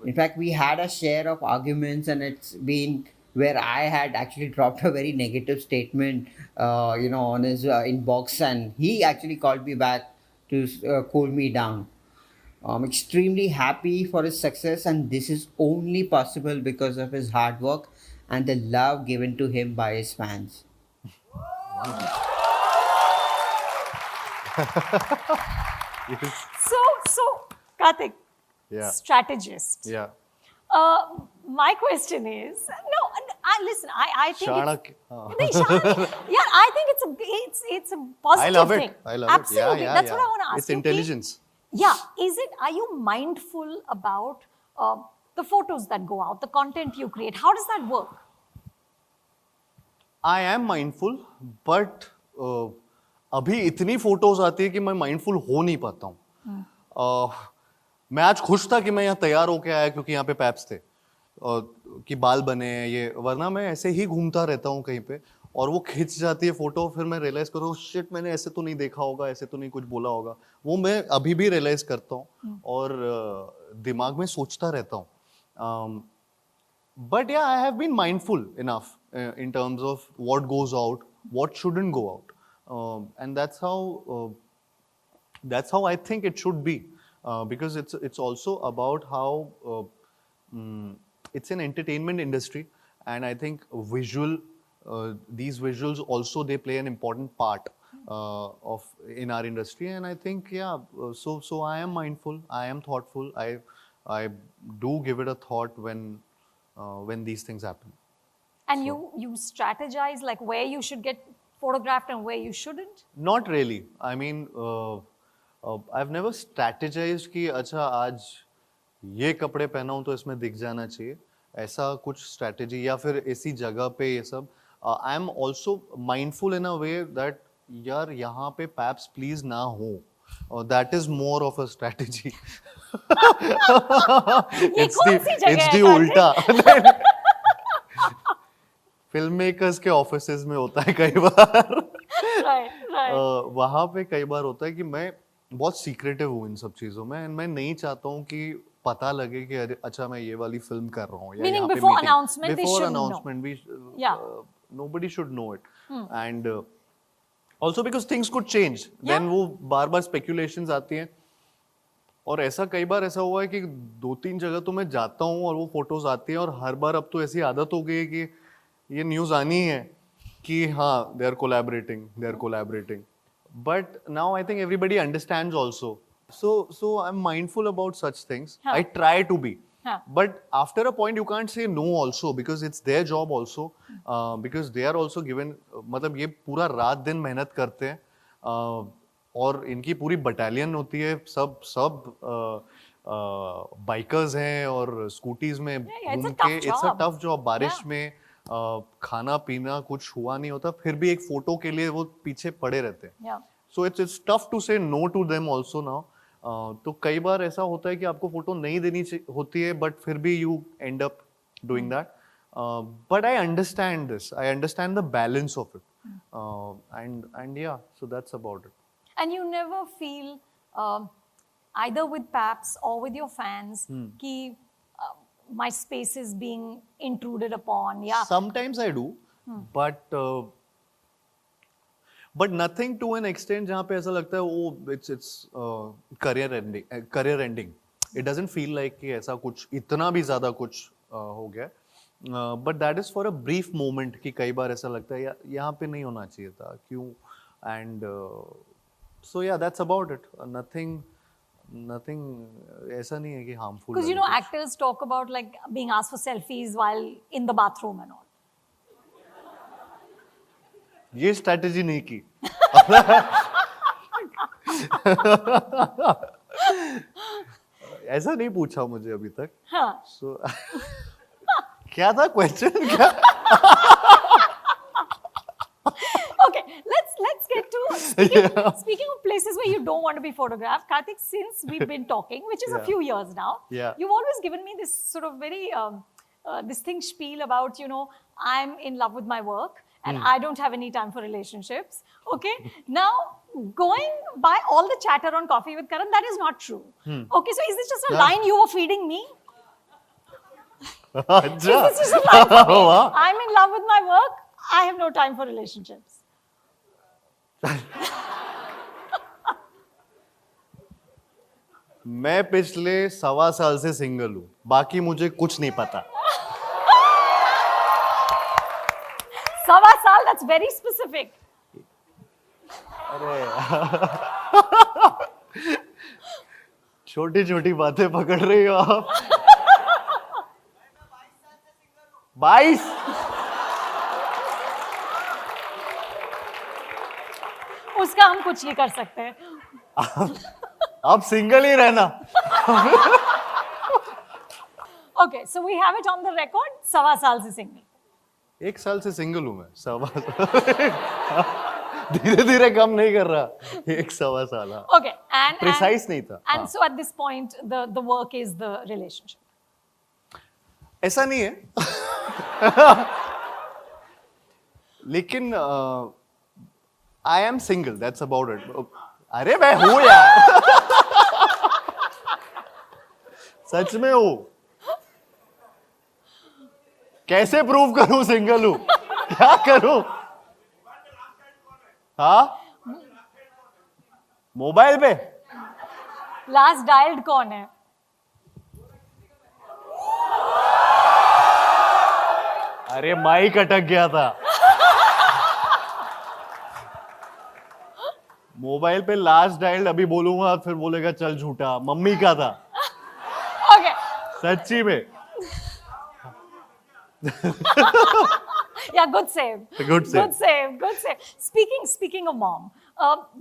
In fact, we had a share of arguments, and it's been where I had actually dropped a very negative statement, on his inbox, and he actually called me back to cool me down. I'm extremely happy for his success, and this is only possible because of his hard work and the love given to him by his fans. Yes. So Kartik, Yeah. strategist. Yeah. My question is, listen. I think Chanakya. yeah, I think it's a positive I love thing. it. I love Absolutely. it. Yeah, That's yeah. what I want to ask It's you. intelligence. Yeah. Are you mindful about the photos that go out, the content you create? How does that work? I am mindful, but अभी इतनी photos आती है कि मैं mindful हो नहीं पाता हूँ। मैं आज खुश था कि मैं यहाँ तैयार होके आया क्योंकि यहाँ पे पैप्स थे कि बाल बने हैं ये, वरना मैं ऐसे ही घूमता रहता हूँ कहीं पे और वो खिंच जाती है फोटो, फिर मैं रियलाइज करूँ शिट मैंने ऐसे तो नहीं देखा होगा, ऐसे तो नहीं कुछ बोला होगा। वो मैं अभी भी रियलाइज करता हूँ और दिमाग में सोचता रहता हूँ। But yeah, I have been mindful enough in terms of what goes out, what shouldn't go out, and that's how I think it should be, because it's also about how it's an entertainment industry, and I think these visuals also they play an important part of in our industry, and I think so I am mindful, I am thoughtful, I do give it a thought when these things happen. And you strategize like where you should get photographed and where you shouldn't? Not really. I mean, I've never strategized कि अच्छा आज ये कपड़े पहना हूँ तो इसमें दिख जाना चाहिए, ऐसा कुछ strategy या फिर ऐसी जगह पे ये सब. I am also mindful in a way that यार यहाँ पे perhaps please ना हो. That is more of a strategy. ये कौन सी जगह it's है, the कार्तिक? उल्टा. फिल्म मेकर्स के ऑफिसेज में होता है कई बार. Right. वहाँ पे कई बार होता है कि मैं बहुत सीक्रेटिव हूँ इन सब चीजों में, एंड मैं नहीं चाहता हूँ कि पता लगे कि अरे अच्छा मैं ये वाली फिल्म कर रहा हूँ या Meaning यहाँ पे before meeting. announcement, they Before shouldn't know. announcement, Yeah. nobody should know it. And also because things could change. Yeah. Then वो बार बार speculations आती हैं. और ऐसा कई बार ऐसा हुआ है कि 2-3 जगह तो मैं जाता हूँ और वो फोटोज आती हैं, और हर बार अब तो ऐसी आदत हो गई है कि ये न्यूज आनी है कि हाँ they are collaborating. But now I think everybody understands also, so I'm mindful about such things. हाँ. I try to be. हाँ. But after a point you can't say no also, because it's their job also, because they are also given, मतलब ये पूरा रात दिन मेहनत करते हैं, और इनकी पूरी बटालियन होती है, सब बाइकर्स हैं और स्कूटीज में Yeah, it's a घूम tough के. It's a job. Tough job. बारिश Yeah. में खाना पीना कुछ हुआ नहीं होता, फिर भी एक फोटो के लिए वो पीछे पड़े रहते हैं. Yeah. So it's tough to say no to them also now. तो कई बार ऐसा होता है कि आपको फोटो नहीं देनी होती है, बट फिर भी you end up doing that. But I understand this. I understand the balance of it. And yeah, so that's about it. And you never feel either with Paps or with your fans कि my space is being intruded upon. Yeah. Sometimes I do, but nothing to an extent जहाँ पे ऐसा लगता है वो it's career ending. It doesn't feel like कि ऐसा कुछ इतना भी ज़्यादा कुछ हो गया. But that is for a brief moment कि कई बार ऐसा लगता है यहाँ पे नहीं होना चाहिए था, क्यों. And so yeah, that's about it. Nothing ऐसा नहीं है कि harmful. Because you know actors talk about like being asked for selfies while in the bathroom and all. ये स्ट्रैटेजी नहीं की. ऐसा नहीं पूछा मुझे अभी तक. हाँ. So क्या था क्वेश्चन क्या? Okay, let's get to speaking of places where you don't want to be photographed. Kartik, since we've been talking, which is a Yeah. few years now, Yeah. you've always given me this sort of very this thing spiel about, you know, I'm in love with my work and I don't have any time for relationships. Okay, now going by all the chatter on Coffee with Karan, that is not true. Okay, so is this just a line you were feeding me? Is this just a line for me? Wow. I'm in love with my work. I have no time for relationships. मैं पिछले 1.25 साल से single हूँ, बाकी मुझे कुछ नहीं पता. 1.25 साल, that's very specific. छोटी छोटी बातें पकड़ रही हो आप. 22. उसका हम कुछ नहीं कर सकते. आप सिंगल ही रहना. Okay, so we have it on the record. 1.25 साल से single. 1 साल से सिंगल हूँ मैं. 1.25 धीरे धीरे कम नहीं कर रहा. 1.25 साल. Okay, and Precise नहीं था. And so at this point, the work is the relationship. ऐसा नहीं है. लेकिन I am single. That's about it. अरे मैं हूँ यार. सच में हूँ. कैसे प्रूव करूं सिंगल हूं? क्या करूं? हाँ, मोबाइल पे लास्ट डायल्ड कौन है? अरे माइक अटक गया था। मोबाइल पे लास्ट डायल अभी बोलूंगा फिर बोलेगा चल झूठा, मम्मी का था। Okay. सच्ची में। Yeah, good save. Good save. Good save. Good save. Speaking of mom,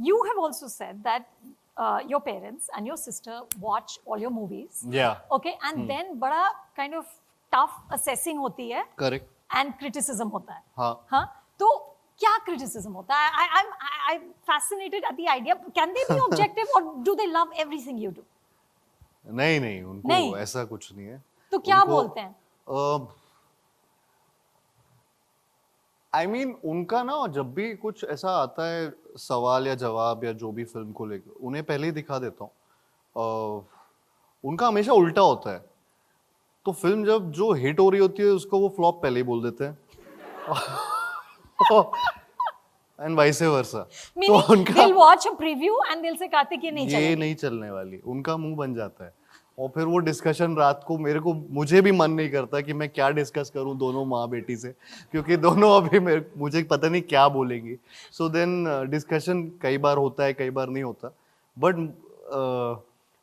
you have also said that your parents and your sister watch all your movies. Yeah. Okay, and then बड़ा kind of tough assessing होती है. Correct. And criticism होता है. हाँ. हाँ. तो क्या criticism होता है? I'm fascinated at the idea. Can they be objective or do they love everything you do? नहीं उनको नहीं. ऐसा कुछ नहीं है। तो क्या बोलते हैं? I mean, उनका ना जब भी कुछ ऐसा आता है सवाल या जवाब या जो भी फिल्म को लेकर उन्हें पहले ही दिखा देता हूँ। उनका हमेशा उल्टा होता है। तो फिल्म जब जो हिट हो रही होती है उसको वो फ्लॉप पहले ही बोल देते हैं। And vice versa. तो उनका they'll watch a preview and they'll say Kartik ये नहीं चलने वाली। उनका मुंह बन जाता है और फिर वो डिस्कशन रात को मुझे भी मन नहीं करता कि मैं क्या डिस्कस करूं दोनों माँ बेटी से, क्योंकि दोनों अभी मुझे पता नहीं क्या बोलेंगी। सो देन डिस्कशन कई बार होता है, कई बार नहीं होता, बट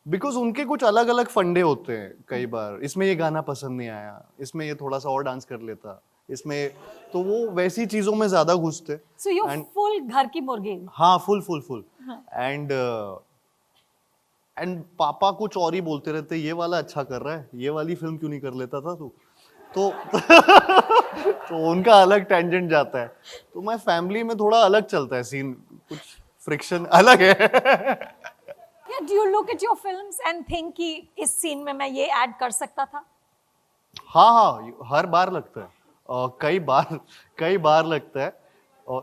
बिकॉज उनके कुछ अलग अलग फंडे होते हैं। कई बार इसमें ये गाना पसंद नहीं आया, इसमें ये थोड़ा सा और डांस कर लेता, इसमें तो वो वैसी चीजों में ज्यादा घुसते। So you're full घर की मुर्गी। हाँ, फुल एंड पापा कुछ और ही बोलते रहते, ये वाला अच्छा कर रहा है, ये वाली फिल्म क्यों नहीं कर लेता था तू? तो तो उनका अलग टेंजेंट जाता है। तो मैं फैमिली में थोड़ा अलग चलता है सीन, कुछ फ्रिक्शन अलग है। Yeah, do you look at your films and think कि इस सीन में मैं ये ऐड कर सकता था? हाँ, हर बार लगता है। कई बार लगता है। और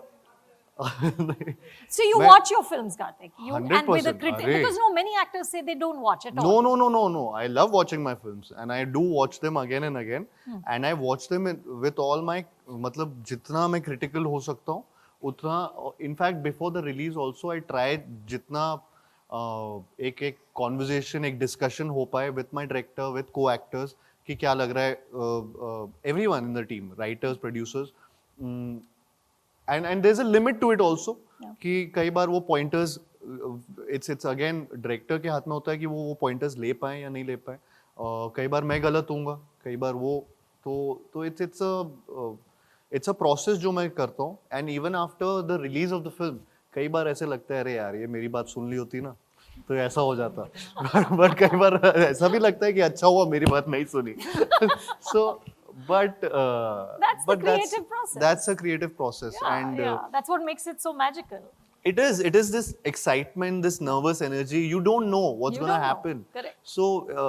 So you watch your films, Kartik. You 100%. and with a critic, because no, many actors say they don't watch at all. No. I love watching my films and I do watch them again and again. And I watch them with all my, मतलब जितना मैं critical हो सकता हूँ उतना, in fact before the release also I try जितना एक conversation, एक discussion हो पाए with my director, with co-actors कि क्या लग रहा है, everyone in the team, writers, producers. And there's a limit to it also कि कई बार वो pointers it's again director के हाथ में होता है कि वो pointers ले पाए या नहीं ले पाए। कई बार मैं गलत हूँगा, कई बार वो, तो it's a process जो मैं करता हूँ। And even after the release of the film कई बार ऐसे लगता है अरे यार ये मेरी बात सुन ली होती ना तो ऐसा हो जाता। बट कई बार ऐसा भी लगता है कि अच्छा हुआ मेरी बात नहीं सुनी। So but that's the creative process. That's a creative process. And that's what makes it so magical. It is this excitement, this nervous energy. You don't know what's going to happen. Correct. So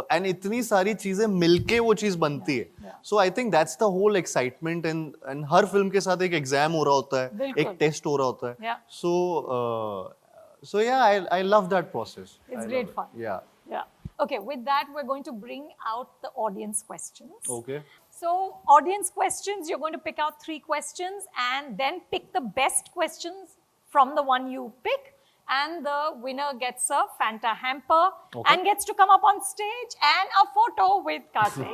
and इतनी सारी चीजें मिलके वो चीज बनती है। So I think that's the whole excitement and her film के साथ एक एग्जाम हो रहा होता है, एक टेस्ट हो रहा होता है। So yeah, I love that process. It's great fun. Yeah. Okay, with that we're going to bring out the audience questions. Okay. So audience questions, you're going to pick out 3 questions and then pick the best questions from the one you pick, and the winner gets a Fanta hamper and gets to come up on stage and a photo with Kartik.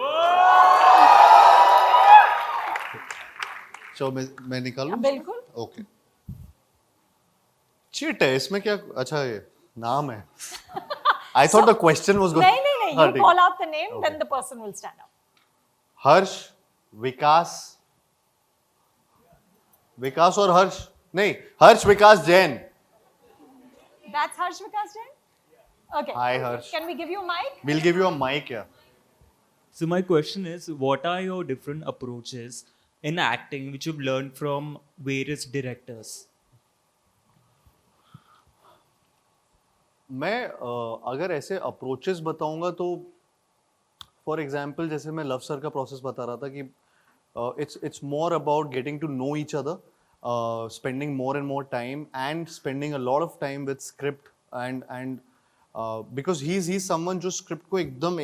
So मैं निकालूं? बिल्कुल. Okay. Cheat है इसमें क्या? अच्छा ये नाम है. I thought the question was going. नहीं. You call out the name, then the person will stand up. हर्ष, विकास और हर्ष नहीं, हर्ष विकास Jain. That's Harsh Vikas Jain? Okay. Hi Harsh. Can we give you a mic? We'll give you a mic, yeah. So my question is, what are your different approaches in acting which you've learned from various directors? मैं अगर ऐसे approaches बताऊंगा तो for example जैसे मैं love sir का process बता रहा था कि it's more about getting to know each other, spending more and more time and spending a lot of time with script and because he's someone जो script को एकदम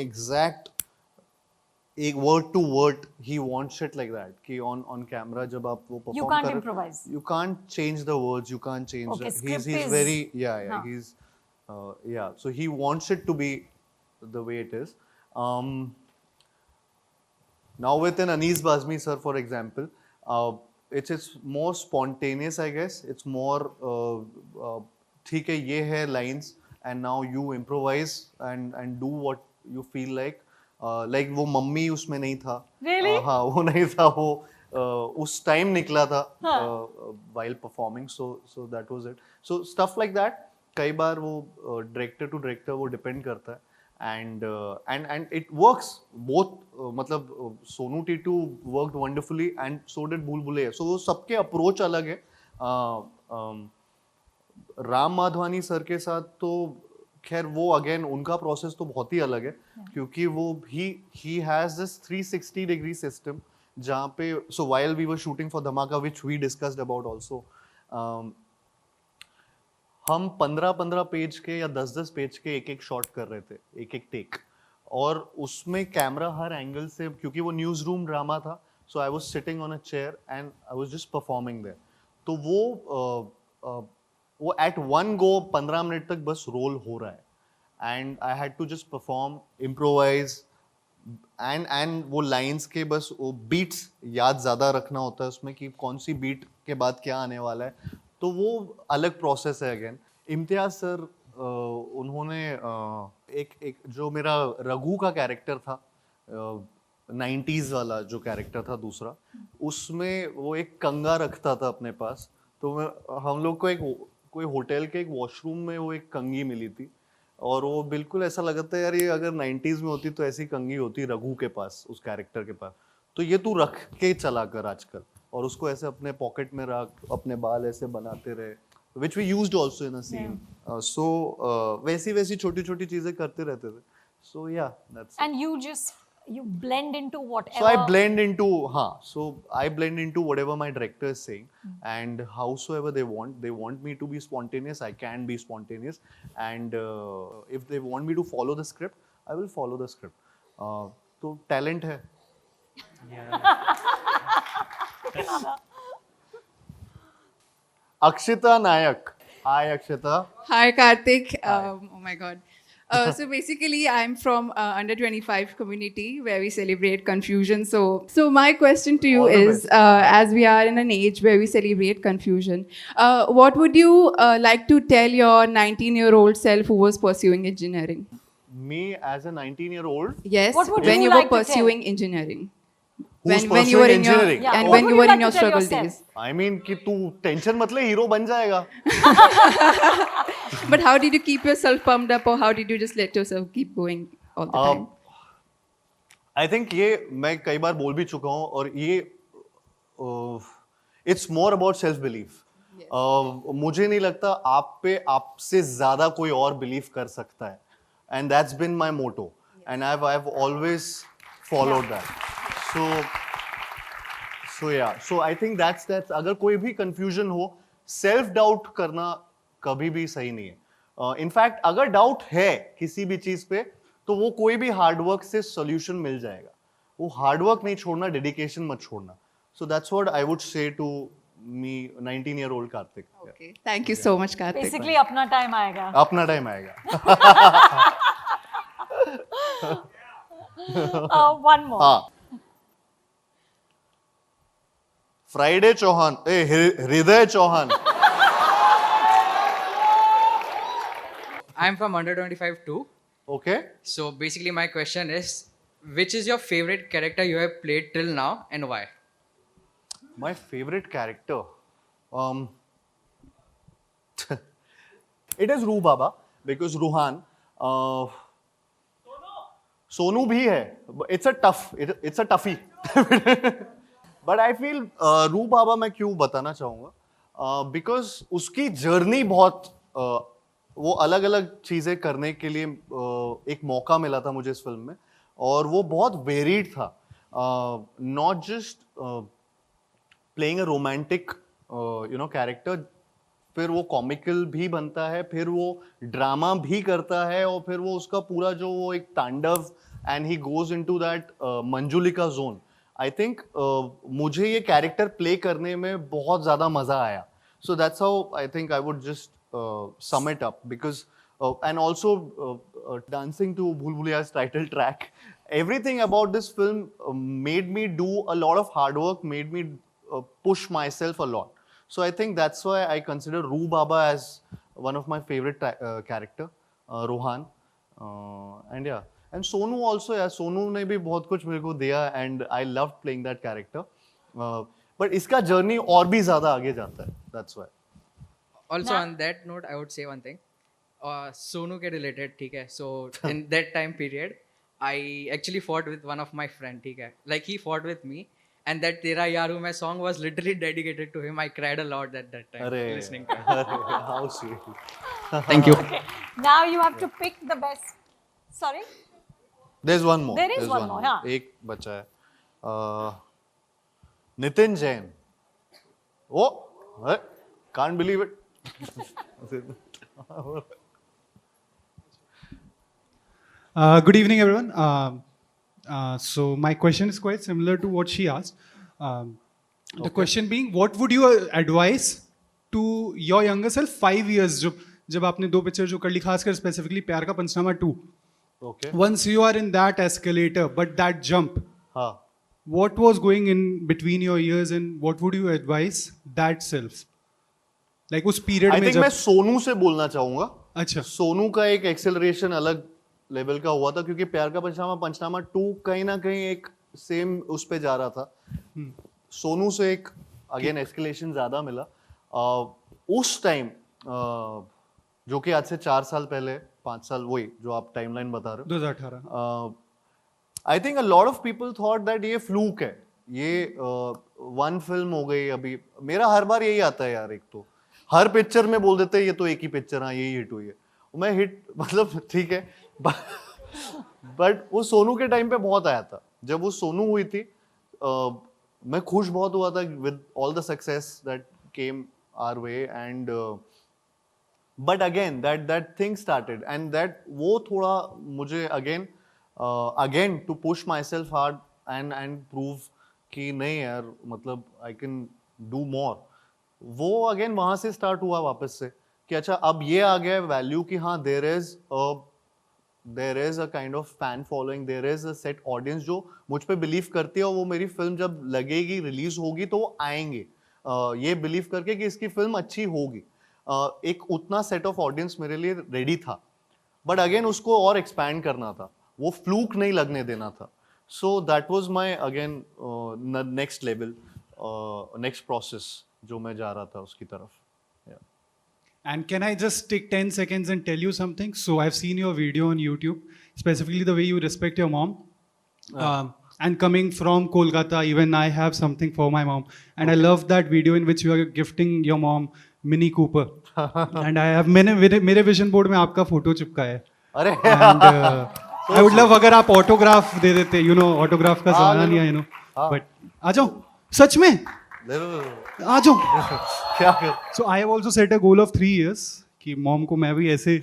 एक word to word he wants it like that कि on camera जब आप वो perform You can't कर रहे- improvise. you can't change the words, you can't change Okay, he's script is- very yeah हाँ. he's yeah, so he wants it to be the way it is. Now with an Anis Bazmi sir, for example, it's more spontaneous, I guess. It's more ठीक है ये है lines and now you improvise and do what you feel like. Like वो mummy उसमें नहीं था. Really? हाँ वो नहीं था वो उस टाइम निकला था while performing, so that was it. So stuff like that. कई बार वो director to director वो depend करता है. And it works both मतलब Sonu Titu worked wonderfully and so did भूल भुलैया. So वो सबके approach अलग है. राम माधवानी सर के साथ तो खैर वो अगेन उनका प्रोसेस तो बहुत ही अलग है क्योंकि वो he has this 360 degree system जहाँ पे so while we were shooting for धमाका which we discussed about also हम 15-15 पेज के या 10-10 पेज के एक शॉट कर रहे थे एक टेक और उसमें कैमरा हर एंगल से क्योंकि वो न्यूज़ रूम ड्रामा था so I was sitting on a chair and I was just performing there तो वो एट वन गो 15 मिनट तक बस रोल हो रहा है and I had to just perform improvise and वो लाइंस के बस वो बीट्स याद ज़्यादा रखना होता है उसमें कि कौन सी बीट के बाद क्या आने वाला है तो वो अलग प्रोसेस है अगेन इम्तियाज सर उन्होंने एक जो मेरा रघु का कैरेक्टर था 90s वाला जो कैरेक्टर था दूसरा उसमें वो एक कंगा रखता था अपने पास तो हम लोग को कोई होटल के एक वॉशरूम में वो एक कंगी मिली थी और वो बिल्कुल ऐसा लगा था यार ये अगर 90s में होती तो ऐसी कंगी होती रघु के पास उस कैरेक्टर के पास तो ये तू रख के चला कर आजकल और उसको ऐसे अपने पॉकेट में रख अपने बाल ऐसे बनाते रहे which we used also in a scene. So वैसी छोटी चीजें करते रहते थे. So yeah, that's and you blend into whatever. So I blend into So I blend into whatever my director is saying, and howsoever they want me to be spontaneous. I can be spontaneous, and if they want me to follow the script, I will follow the script. तो talent है. Akshita Nayak. Hi Akshita. Hi Kartik. Oh my God. So basically, I'm from under 25 community where we celebrate confusion. So my question to you All the is, as we are in an age where we celebrate confusion, what would you like to tell your 19-year-old self who was pursuing engineering? Me as a 19-year-old. Yes, What would when you you like were to tell? pursuing engineering. Who's when you were pursuing in your engineering? Yeah. and What when would you you were like in your to tell struggle yourself? days. I mean कि तू tension मत ले hero बन जाएगा. But how did you keep yourself pumped up, or how did you just let yourself keep going all the time? I think ये मैं कई बार बोल भी चुका हूँ और ये it's more about self belief. मुझे नहीं लगता आप पे आपसे ज़्यादा कोई और बिलीव कर सकता है. And that's been my motto. And I've always followed that. So yeah. So I think that's अगर कोई भी confusion हो, self doubt करना कभी भी सही नहीं है. In fact, अगर डाउट है किसी भी चीज पे, तो वो कोई भी हार्ड वर्क से सॉल्यूशन मिल जाएगा. वो हार्ड वर्क नहीं छोड़ना, डेडिकेशन मत छोड़ना. So that's what I would say to me, 19-year-old Kartik. Okay, thank you so much, Kartik. Basically, अपना टाइम आएगा. अपना टाइम आएगा. One more. हाँ. फ्राइडे चौहान, हृदय Chauhan. I'm from under 25 too. Okay. So basically my question is, which is your favorite character you have played till now and why? My favorite character. It is Ru Baba because Ruhan. Sonu भी है. It's a toughie. But I feel Ru Baba मैं क्यों बताना चाहूँगा? Because उसकी journey बहुत वो अलग अलग चीज़ें करने के लिए एक मौका मिला था मुझे इस फिल्म में और वो बहुत वेरिड था. Not just playing a romantic character, फिर वो कॉमिकल भी बनता है, फिर वो ड्रामा भी करता है और फिर वो उसका पूरा जो वो एक तांडव and he goes into that Manjulika zone. I think मुझे ये character play करने में बहुत ज़्यादा मज़ा आया. So that's how I think I would just sum it up, because and also dancing to Bhool Bhulaiyaa's title track. Everything about this film made me do a lot of hard work, made me push myself a lot. So I think that's why I consider Roo Baba as one of my favorite character, Rohan. And yeah, and Sonu also. Yeah, Sonu ने भी बहुत कुछ मेरे को दिया, and I loved playing that character. But इसका journey और भी ज़्यादा आगे जाता है. That's why. Also on that note, I would say one thing. Sonu के related, ठीक है. So in that time period, I actually fought with one of my friend, ठीक है. Like he fought with me, and that Tera Yaar Hu Main song was literally dedicated to him. I cried a lot at that time listening to it. अरे, how sweet. Thank you. Okay. Now you have to pick the best. Sorry? There's one more. There is There's one more, हाँ. एक बचा है. Nitin Jain. Oh, can't believe it. Good evening, everyone. So my question is quite similar to what she asked. The question being, what would you advise to your younger self 5 years जब आपने दो picture जो कर ली, खासकर specifically प्यार का पंचनामा 2. Okay. Once you are in that escalator, but that jump, हाँ. what was going in between your ears, and what would you advise that self? Like उस period I में think जब मैं सोनू से बोलना चाहूँगा. अच्छा सोनू का एक एक्सेलरेशन अलग लेवल का हुआ था, क्योंकि प्यार का पंचनामा 2 कहीं ना कहीं एक सेम उस पे जा रहा था. सोनू से एक अगेन एस्केलेशन ज्यादा मिला. उस टाइम जो कि आज से 4 साल पहले, 5 साल, वही जो आप टाइमलाइन बता रहे हो, 2018. I think a lot of people thought that ये फ्लूक है, ये वन फिल्म हो गई. अभी मेरा हर बार यही आता है यार, एक तो हर पिक्चर में बोल देते हैं ये तो एक ही पिक्चर, हाँ यही हिट हुई है. मैं हिट मतलब ठीक है, बट वो सोनू के टाइम पे बहुत आया था. जब वो सोनू हुई थी मैं खुश बहुत हुआ था with all the success that came our way. And but again that thing started, and that वो थोड़ा मुझे again to push myself hard and prove कि नहीं यार, मतलब आई कैन डू मोर. वो अगेन वहां से स्टार्ट हुआ वापस से कि अच्छा अब ये आ गया वैल्यू कि हाँ there is a kind of fan following, there is a set audience जो मुझ पे बिलीव करती है, और वो मेरी फिल्म जब लगेगी, रिलीज होगी तो वो आएंगे ये बिलीव करके कि इसकी फिल्म अच्छी होगी. एक उतना सेट ऑफ ऑडियंस मेरे लिए रेडी था, बट अगेन उसको और एक्सपैंड करना था, वो फ्लूक नहीं लगने देना था. So that was my again next level, next process जो मैं जा रहा था उसकी तरफ. And can I just take 10 seconds and tell you something? So I've seen your video on YouTube, specifically the way you respect your mom. And coming from Kolkata, even I have something for my mom. And I love that video in which you are gifting your mom Mini Cooper. And I have मेरे vision board में आपका photo चिपका है. अरे And I would love अगर आप autograph दे देते, you know, autograph का ज़माना नहीं है, you know. But आ जाओ, सच में आ जाओ. क्या कर. So I have also set a goal of 3 years कि मॉम को मैं भी ऐसे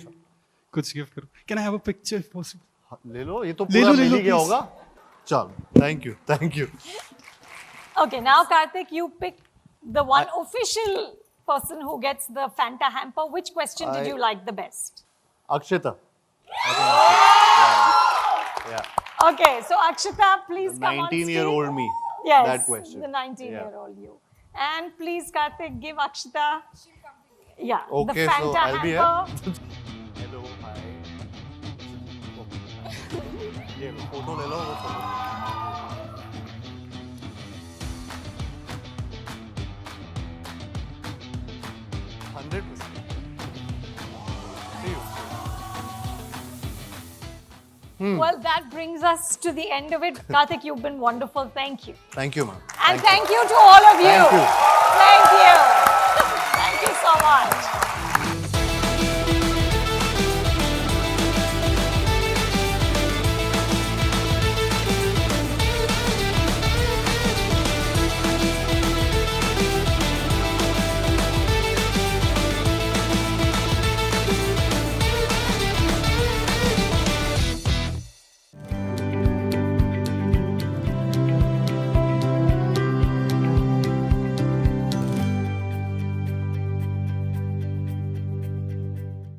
कुछ गिफ्ट करूं. Can I have a picture if possible? ले लो, ये तो पूरा मिल ही गया होगा. चल, thank you. Okay, now Kartik, you pick the one official person who gets the Fanta hamper. Which question did you like the best? Akshita. Yeah. Okay, so Akshita, please come on stage. 19-year-old me. Yes, That question. the 19-year-old you. And please, Kartik, give Akshita. Yeah, Okay, the so Fanta I'll be hamper. Hello, hi. ये लो, photo ले लो. वो photo. Well, that brings us to the end of it. Kartik, you've been wonderful. Thank you. Thank you, ma'am. And thank you to all of you. Thank you. Thank you. Thank you so much.